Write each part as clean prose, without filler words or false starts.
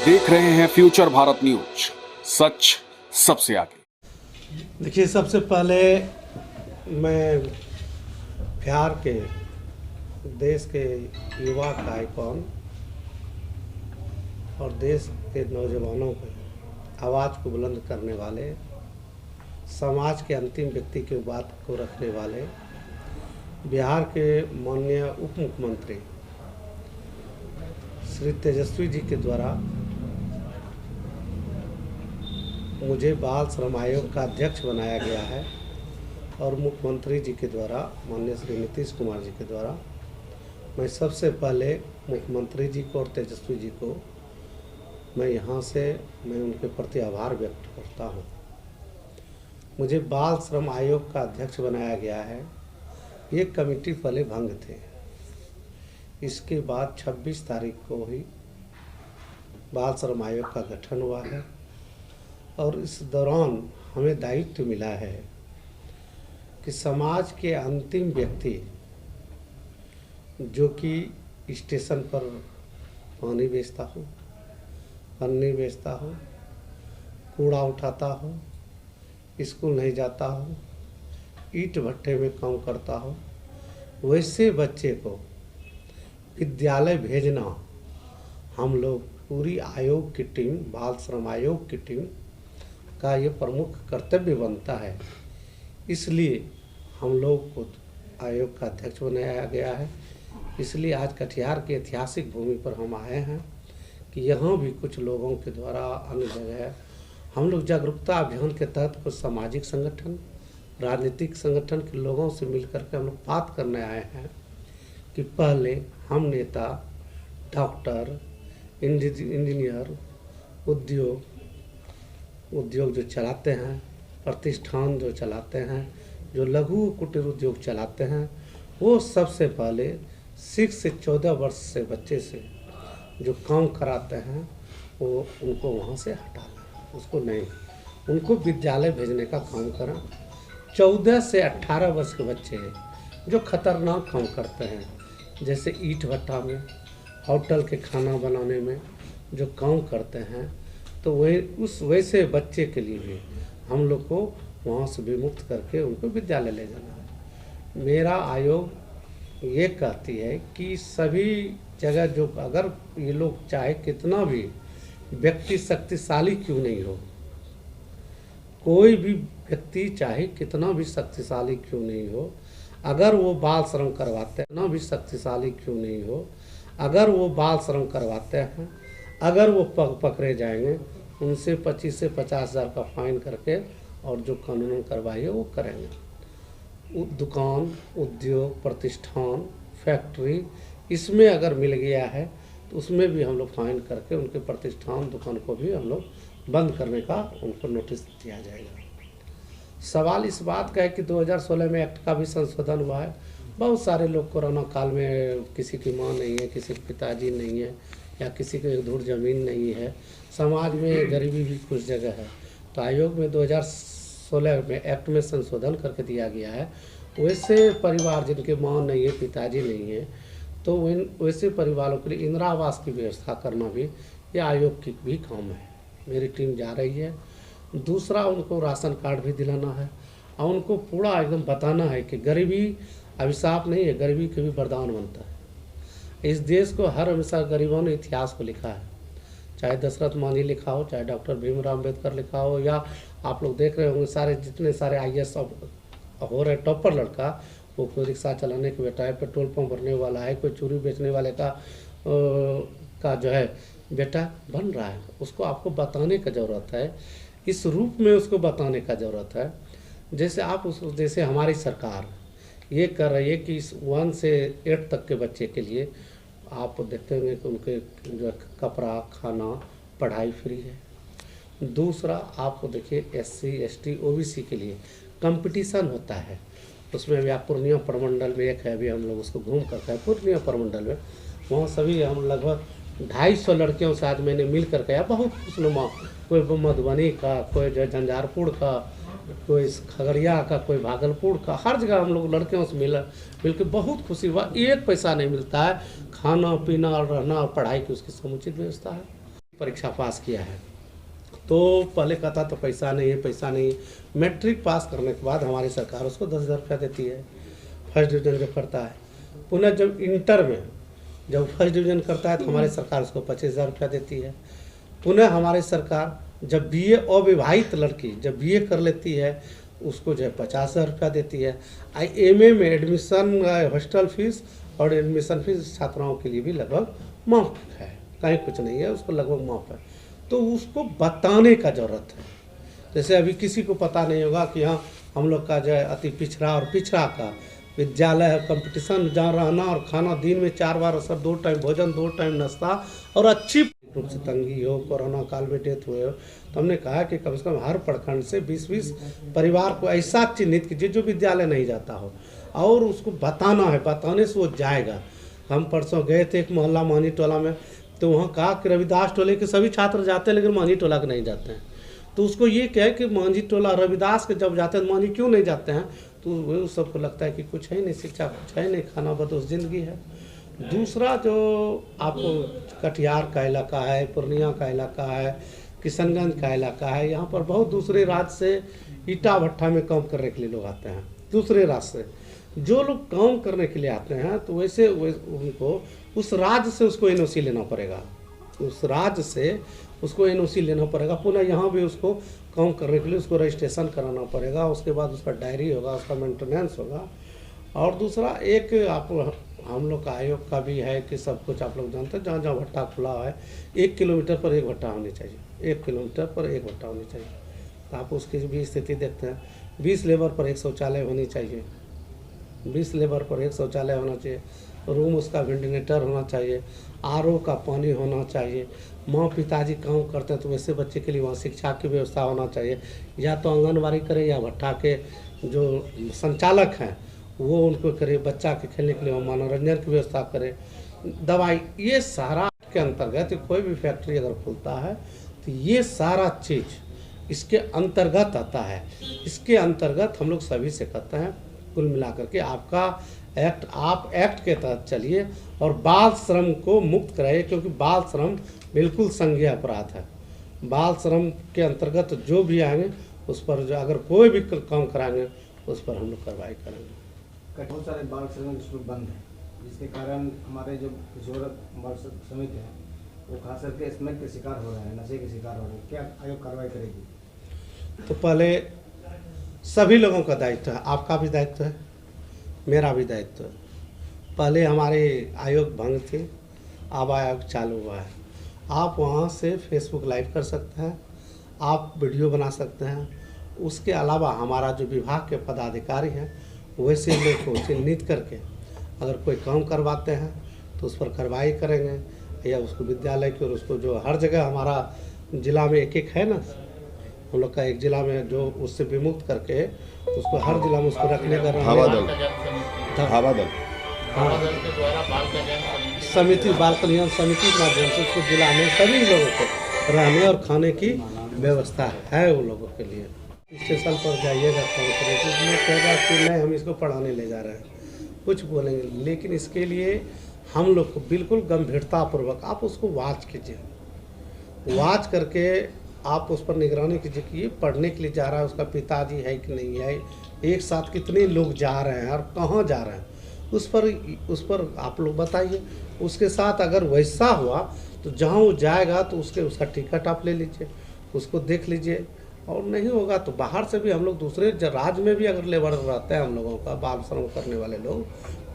देख रहे हैं फ्यूचर भारत न्यूज, सच सबसे आगे। देखिए, सबसे पहले मैं बिहार के देश के युवा का आइकॉन और देश के नौजवानों की आवाज़ को बुलंद करने वाले, समाज के अंतिम व्यक्ति की बात को रखने वाले बिहार के माननीय उप मुख्यमंत्री श्री तेजस्वी जी के द्वारा मुझे बाल श्रम आयोग का अध्यक्ष बनाया गया है और मुख्यमंत्री जी के द्वारा माननीय श्री नीतीश कुमार जी के द्वारा मैं सबसे पहले मुख्यमंत्री जी को और तेजस्वी जी को मैं उनके प्रति आभार व्यक्त करता हूं। मुझे बाल श्रम आयोग का अध्यक्ष बनाया गया है। ये कमेटी पहले भंग थे, इसके बाद 26 तारीख को ही बाल श्रम आयोग का गठन हुआ है और इस दौरान हमें दायित्व मिला है कि समाज के अंतिम व्यक्ति जो कि स्टेशन पर पानी बेचता हो, पन्नी बेचता हो, कूड़ा उठाता हो, स्कूल नहीं जाता हो, ईंट भट्टे में काम करता हो, वैसे बच्चे को विद्यालय भेजना हम लोग पूरी आयोग की टीम, बाल श्रम आयोग की टीम का ये प्रमुख कर्तव्य बनता है। इसलिए हम लोग को आयोग का अध्यक्ष बनाया गया है। इसलिए आज कटिहार के ऐतिहासिक भूमि पर हम आए हैं कि यहाँ भी कुछ लोगों के द्वारा अन्य जगह हम लोग जागरूकता अभियान के तहत कुछ सामाजिक संगठन, राजनीतिक संगठन के लोगों से मिलकर के हम लोग बात करने आए हैं कि पहले हम नेता, डॉक्टर, इंजीनियर, उद्योग जो चलाते हैं, प्रतिष्ठान जो चलाते हैं, जो लघु कुटीर उद्योग चलाते हैं, वो सबसे पहले 6 से 14 वर्ष से बच्चे से जो काम कराते हैं वो उनको वहाँ से हटा लें, उसको नहीं, उनको विद्यालय भेजने का काम करें। 14 से 18 वर्ष के बच्चे जो खतरनाक काम करते हैं, जैसे ईंट भट्टा में, होटल के खाना बनाने में जो काम करते हैं, तो वैसे बच्चे के लिए भी हम लोग को वहाँ से विमुक्त करके उनको विद्यालय ले जाना है। मेरा आयोग ये कहती है कि सभी जगह जो अगर ये लोग चाहे कितना भी व्यक्ति शक्तिशाली क्यों नहीं हो, कोई भी व्यक्ति चाहे कितना भी शक्तिशाली क्यों नहीं हो, अगर वो बाल श्रम करवाते हैं, ना भी शक्तिशाली क्यों नहीं हो, अगर वो बाल श्रम करवाते हैं, अगर वो पकड़े जाएंगे, उनसे 25 से 50 हज़ार का फाइन करके और जो कानून कार्रवाई है वो करेंगे। दुकान, उद्योग, प्रतिष्ठान, फैक्ट्री इसमें अगर मिल गया है तो उसमें भी हम लोग फाइन करके उनके प्रतिष्ठान, दुकान को भी हम लोग बंद करने का उनको नोटिस दिया जाएगा। सवाल इस बात का है कि 2016 में एक्ट का भी संशोधन हुआ है। बहुत सारे लोग कोरोना काल में किसी की माँ नहीं है, किसी के पिताजी नहीं है, या किसी को एक धूर जमीन नहीं है, समाज में गरीबी भी कुछ जगह है, तो आयोग में 2016 में एक्ट में संशोधन करके दिया गया है। वैसे परिवार जिनके माँ नहीं है, पिताजी नहीं है, तो वैसे परिवारों के लिए इंदिरा आवास की व्यवस्था करना भी ये आयोग की भी काम है। मेरी टीम जा रही है। दूसरा, उनको राशन कार्ड भी दिलाना है और उनको पूरा एकदम बताना है कि गरीबी अभिशाप नहीं है, गरीबी के भी वरदान बनता है। इस देश को हर हमेशा गरीबों ने इतिहास को लिखा है, चाहे दशरथ मांझी लिखा हो, चाहे डॉक्टर भीमराव अम्बेडकर लिखा हो, या आप लोग देख रहे होंगे सारे जितने सारे IAS हो रहे टॉपर लड़का, वो कोई रिक्शा चलाने का बेटा है, पेट्रोल पंप भरने वाला है, कोई चूड़ी बेचने वाले का जो है बेटा बन रहा है। उसको आपको बताने का ज़रूरत है, इस रूप में उसको बताने का ज़रूरत है। जैसे हमारी सरकार ये कर रही है कि इस 1 से 8 तक के बच्चे के लिए आप देखते होंगे कि उनके जो कपड़ा, खाना, पढ़ाई फ्री है। दूसरा, आपको देखिए SC, ST, OBC के लिए कंपटीशन होता है, उसमें अभी आप पूर्णिया प्रमंडल में एक है, अभी हम लोग उसको घूम करके आए पूर्णिया प्रमंडल में, वहाँ सभी हम लगभग 250 लड़कियों से आज मैंने मिल कर गया, बहुत खुशनुमा, कोई मधुबनी का, कोई जो झंझारपुर का, कोई खगड़िया का, कोई भागलपुर का, हर जगह हम लोग लड़कियों से मिलकर बहुत खुशी हुआ। एक पैसा नहीं मिलता है, खाना पीना और रहना और पढ़ाई की उसकी समुचित व्यवस्था है। परीक्षा पास किया है तो पहले कहता तो पैसा नहीं है, पैसा नहीं है। मैट्रिक पास करने के बाद हमारी सरकार उसको 10,000 रुपया देती है, फर्स्ट डिवीज़न जो करता है। पुनः जब इंटर में जब फर्स्ट डिवीज़न करता है तो हमारी सरकार उसको 25,000 रुपया देती है। पुनः हमारी सरकार जब बीए अविवाहित लड़की जब बीए कर लेती है उसको जो है 50,000 रुपया देती है। एमए में एडमिशन हॉस्टल फीस और एडमिशन फीस छात्राओं के लिए भी लगभग माफ है, कहीं कुछ नहीं है, उसको लगभग माफ है। तो उसको बताने का ज़रूरत है। जैसे अभी किसी को पता नहीं होगा कि हाँ हम लोग का जो है अति पिछड़ा और पिछड़ा का विद्यालय है, कंपटीशन जहाँ रहना और खाना दिन में 4 बार सब 2 टाइम भोजन 2 टाइम नाश्ता और अच्छी रूप से तंगी हो, कोरोना काल में डेथ हुए हो, तो हमने कहा कि कम से कम हर प्रखंड से 20-20 परिवार को ऐसा चिन्हित कीजिए जो विद्यालय नहीं जाता हो और उसको बताना है, बताने से वो जाएगा। हम परसों गए थे एक मोहल्ला मानी टोला में, तो वहाँ कहा कि रविदास टोले के सभी छात्र जाते हैं लेकिन मानी टोला के नहीं जाते हैं। तो उसको ये कहे कि मांझी टोला रविदास के जब जाते हैं मांझी क्यों नहीं जाते हैं, तो वो सबको लगता है कि कुछ है नहीं, शिक्षा कुछ है नहीं, खाना बदोश जिंदगी है। दूसरा जो आपको कटिहार का इलाका है, पूर्णिया का इलाका है, किशनगंज का इलाका है, यहाँ पर बहुत दूसरे राज्य से ईटा भट्ठा में काम करने के लिए लोग आते हैं। दूसरे राज्य से जो लोग काम करने के लिए आते हैं तो वैसे उनको उस राज्य से उसको एनओसी लेना पड़ेगा, उस राज्य से उसको एनओसी लेना पड़ेगा। पुनः यहाँ भी उसको काम करने के लिए उसको रजिस्ट्रेशन कराना पड़ेगा, उसके बाद उसका डायरी होगा, उसका मेंटेनेंस होगा। और दूसरा एक आप हम लोग का आयोग का भी है कि सब कुछ आप लोग जानते हैं, जहाँ जहाँ भट्टा खुला है 1 किलोमीटर पर 1 भट्टा होनी चाहिए, 1 किलोमीटर पर 1 भट्टा होनी चाहिए। तो आप उसकी भी स्थिति देखते हैं। 20 लेबर पर 1 शौचालय होनी चाहिए, 20 लेबर पर 1 शौचालय होना चाहिए, रूम उसका वेंटिलेटर होना चाहिए, आरओ का पानी होना चाहिए। माँ पिताजी काम करते हैं तो वैसे बच्चे के लिए वहाँ शिक्षा की व्यवस्था होना चाहिए, या तो आंगनबाड़ी करे या भट्टा के जो संचालक हैं वो उनको करे, बच्चा के खेलने के लिए मनोरंजन की व्यवस्था करे, दवाई, ये सारा के अंतर्गत कोई भी फैक्ट्री अगर खुलता है तो ये सारा चीज़ इसके अंतर्गत आता है। इसके अंतर्गत हम लोग सभी से कहते हैं कुल मिलाकर के आपका एक्ट, आप एक्ट के तहत चलिए और बाल श्रम को मुक्त कराइए, क्योंकि बाल श्रम बिल्कुल संज्ञेय अपराध है। बाल श्रम के अंतर्गत जो भी आएंगे उस पर जो अगर कोई भी काम कराएंगे उस पर हम लोग कार्रवाई करेंगे। बहुत सारे बाल श्रम स्कूल बंद हैं, जिसके कारण हमारे जो किशोर बाल समिति है वो खास करके स्मैक के शिकार हो रहे हैं, नशे के शिकार हो रहे हैं। क्या आयोग कार्रवाई करेगी? तो पहले सभी लोगों का दायित्व है, आपका भी दायित्व है, मेरा भी दायित्व है। पहले हमारे आयोग भंग थे, अब आयोग चालू हुआ है। आप वहाँ से फेसबुक लाइव कर सकते हैं, आप वीडियो बना सकते हैं। उसके अलावा हमारा जो विभाग के पदाधिकारी हैं वैसे लोग को चिन्हित करके अगर कोई काम करवाते हैं तो उस पर कार्रवाई करेंगे, या उसको विद्यालय की और उसको जो हर जगह हमारा जिला में एक है ना, हम लोग का एक जिला में जो उससे विमुक्त करके उसको हर जिला में उसको रखने का हवा दल समिति, बाल कल्याण समिति के माध्यम से उसको जिला में सभी लोगों को रहने और खाने की व्यवस्था है वो लोगों के लिए। स्टेशन पर जाइएगा काम करें, उसमें कहेगा कि नहीं हम इसको पढ़ाने ले जा रहे हैं, कुछ बोलेंगे, लेकिन इसके लिए हम लोग को बिल्कुल गंभीरतापूर्वक आप उसको वॉच कीजिए, वॉच करके आप उस पर निगरानी कीजिए कि ये पढ़ने के लिए जा रहा है, उसका पिताजी है कि नहीं है, एक साथ कितने लोग जा रहे हैं और कहाँ जा रहे हैं, उस पर आप लोग बताइए। उसके साथ अगर वैसा हुआ तो जहाँ वो जाएगा तो उसका टिकट आप ले लीजिए, उसको देख लीजिए। और नहीं होगा तो बाहर से भी हम लोग दूसरे राज्य में भी अगर लेबर रहते हैं हम लोगों का बाल श्रम करने वाले लोग,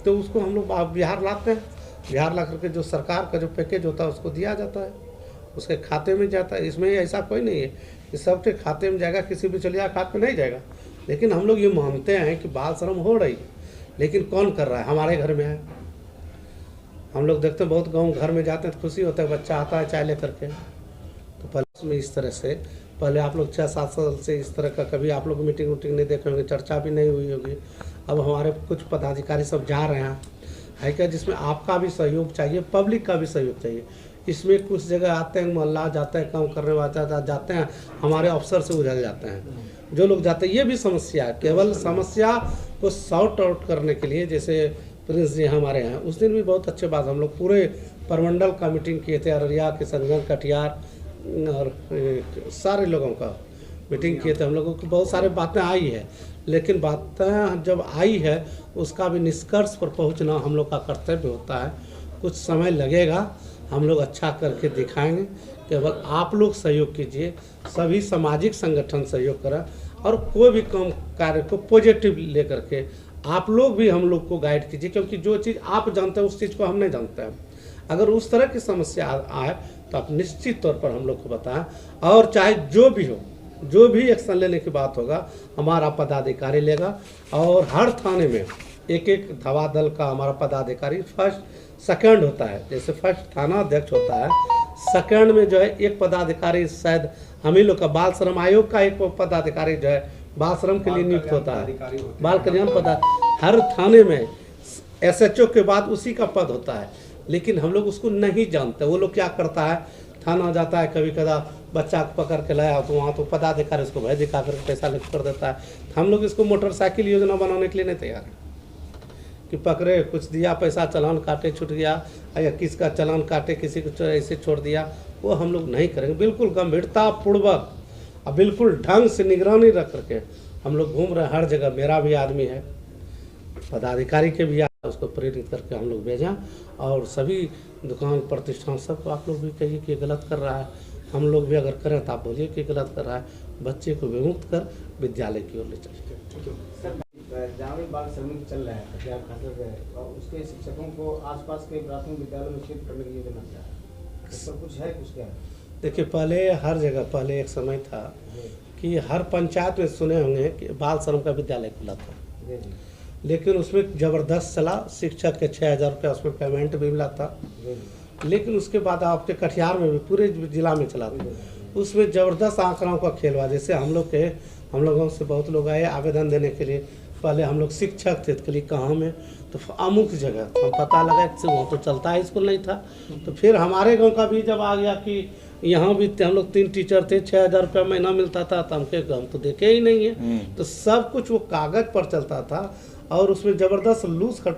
तो उसको हम लोग बिहार लाते हैं। बिहार ला करके जो सरकार का जो पैकेज होता है उसको दिया जाता है, उसके खाते में जाता है। इसमें ऐसा कोई नहीं है कि सबके खाते में जाएगा, किसी भी चलिया खाते में नहीं जाएगा। लेकिन हम लोग ये मानते हैं कि बाल श्रम हो रही है, लेकिन कौन कर रहा है? हमारे घर में है। हम लोग देखते हैं बहुत गाँव घर में जाते हैं तो खुशी होता है, बच्चा आता है चाय ले करके। तो पहले उसमें इस तरह से पहले आप लोग 6-7 साल से इस तरह का कभी आप लोग मीटिंग वूटिंग नहीं देखे होंगे, चर्चा भी नहीं हुई होगी। अब हमारे कुछ पदाधिकारी सब जा रहे हैं, है क्या, जिसमें आपका भी सहयोग चाहिए, पब्लिक का भी सहयोग चाहिए। इसमें कुछ जगह आते हैं, मोहल्ला जाते हैं, काम करने वाले जाते हैं, हमारे अफसर से उलझ जाते हैं जो लोग जाते हैं। ये भी समस्या है, केवल समस्या को सॉर्ट आउट करने के लिए जैसे प्रिंस जी हमारे हैं, उस दिन भी बहुत अच्छे बात हम लोग पूरे परमंडल का मीटिंग किए थे, अररिया, किशनगंज, कटिहार और सारे लोगों का मीटिंग किए थे हम लोगों को। बहुत सारे बातें आई है, लेकिन बातें जब आई है उसका भी निष्कर्ष पर पहुंचना हम लोग का कर्तव्य होता है। कुछ समय लगेगा, हम लोग अच्छा करके दिखाएंगे। केवल आप लोग सहयोग कीजिए, सभी सामाजिक संगठन सहयोग करें और कोई भी काम कार्य को पॉजिटिव लेकर के आप लोग भी हम लोग को गाइड कीजिए, क्योंकि जो चीज़ आप जानते हैं उस चीज़ को हम नहीं जानते हैं। अगर उस तरह की समस्या आए तो आप निश्चित तौर पर हम लोग को बताएं, और चाहे जो भी हो, जो भी एक्शन लेने की बात होगा हमारा पदाधिकारी लेगा। और हर थाने में एक एक धवा दल का हमारा पदाधिकारी फर्स्ट सेकंड होता है। जैसे फर्स्ट थाना अध्यक्ष होता है, सेकंड में जो है एक पदाधिकारी, शायद हम ही लोग का बाल श्रम आयोग का एक पदाधिकारी जो है बाल श्रम के लिए नियुक्त होता है, बाल कल्याण पदा। हर थाने में SHO के बाद उसी का पद होता है, लेकिन हम लोग उसको नहीं जानते। वो लोग क्या करता है, थाना जाता है, कभी कदा बच्चा को पकड़ के लाया तो वहाँ तो पदाधिकारी उसको भय दिखा कर पैसा लेकर कर देता है। हम लोग इसको मोटरसाइकिल योजना बनाने के लिए नहीं तैयार है कि पकड़े, कुछ दिया पैसा, चालान काटे, छूट गया, या किसका चालान काटे, किसी को ऐसे छोड़ दिया। वो हम लोग नहीं करेंगे। बिल्कुल गंभीरता पूर्वक और बिल्कुल ढंग से निगरानी रख करके हम लोग घूम रहे हैं हर जगह। मेरा भी आदमी है, पदाधिकारी के भी उसको प्रेरित करके हम लोग भेजें। और सभी दुकान प्रतिष्ठान सबको आप लोग भी कहिए कि गलत कर रहा है। हम लोग भी अगर करें तो आप बोलिए कि गलत कर रहा है। बच्चे को विमुक्त कर विद्यालय की ओर ले चलिए। जहाँ भी बाल श्रमिक चल रहा है कटिहार खासकर है, और उसके शिक्षकों को आसपास के प्राथमिक विद्यालयों में शिफ्ट करने की योजना क्या है? इस पर कुछ है, कुछ क्या है? देखिए, पहले हर जगह, पहले एक समय था कि हर पंचायत में सुने होंगे कि बाल श्रम का विद्यालय खुला था, लेकिन उसमें ज़बरदस्त चला। शिक्षक के 6,000 रुपया उसमें पेमेंट भी मिला था। लेकिन उसके बाद आपके कटिहार में भी पूरे जिला में चला था, उसमें ज़बरदस्त आंकड़ों का खेल हुआ। जैसे हम लोगों से बहुत लोग आए आवेदन देने के लिए। पहले हम लोग शिक्षक थे तो कहाँ में, तो अमुक जगह हम पता लगा कि वहाँ तो चलता है, स्कूल नहीं था। तो फिर हमारे गांव का भी जब आ गया कि यहाँ भी हम लोग 3 टीचर थे, 6,000 रुपया महीना मिलता था, तो हम तो देखे ही नहीं है। तो सब कुछ वो कागज़ पर चलता था और उसमें ज़बरदस्त लूट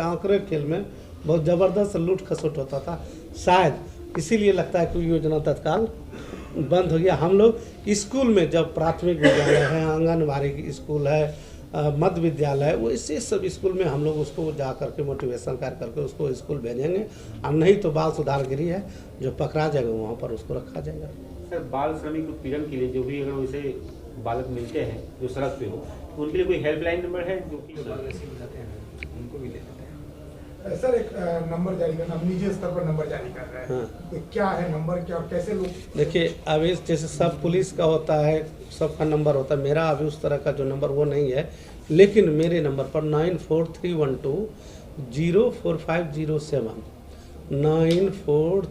आंकड़े खेल में बहुत ज़बरदस्त लूट खसोट होता था। शायद इसीलिए लगता है कि योजना तत्काल बंद हो गया। हम लोग स्कूल में जब प्राथमिक विद्यालय है, आंगनबाड़ी स्कूल है, मध्य विद्यालय है, वो इसी सब स्कूल में हम लोग उसको जा करके मोटिवेशन कार्य करके उसको स्कूल भेजेंगे। और नहीं तो बाल सुधार गृह है जो पकड़ा जाएगा वहाँ पर उसको रखा जाएगा। सर, बाल श्रमिक उत्पीड़न के लिए जो भी अगर वैसे बालक मिलते हैं जो सड़क पे हो, तो उनके लिए कोई हेल्पलाइन नंबर है जो कि उनको भी ले लेते हैं? सर, एक नंबर जारी करना, हम निजी स्तर पर नंबर जारी कर रहे हैं। हाँ। तो क्या है नंबर, क्या कैसे लोग? देखिए, अभी जैसे सब पुलिस का होता है, सबका नंबर होता है, मेरा अभी उस तरह का जो नंबर वो नहीं है, लेकिन मेरे नंबर पर 9431204507 94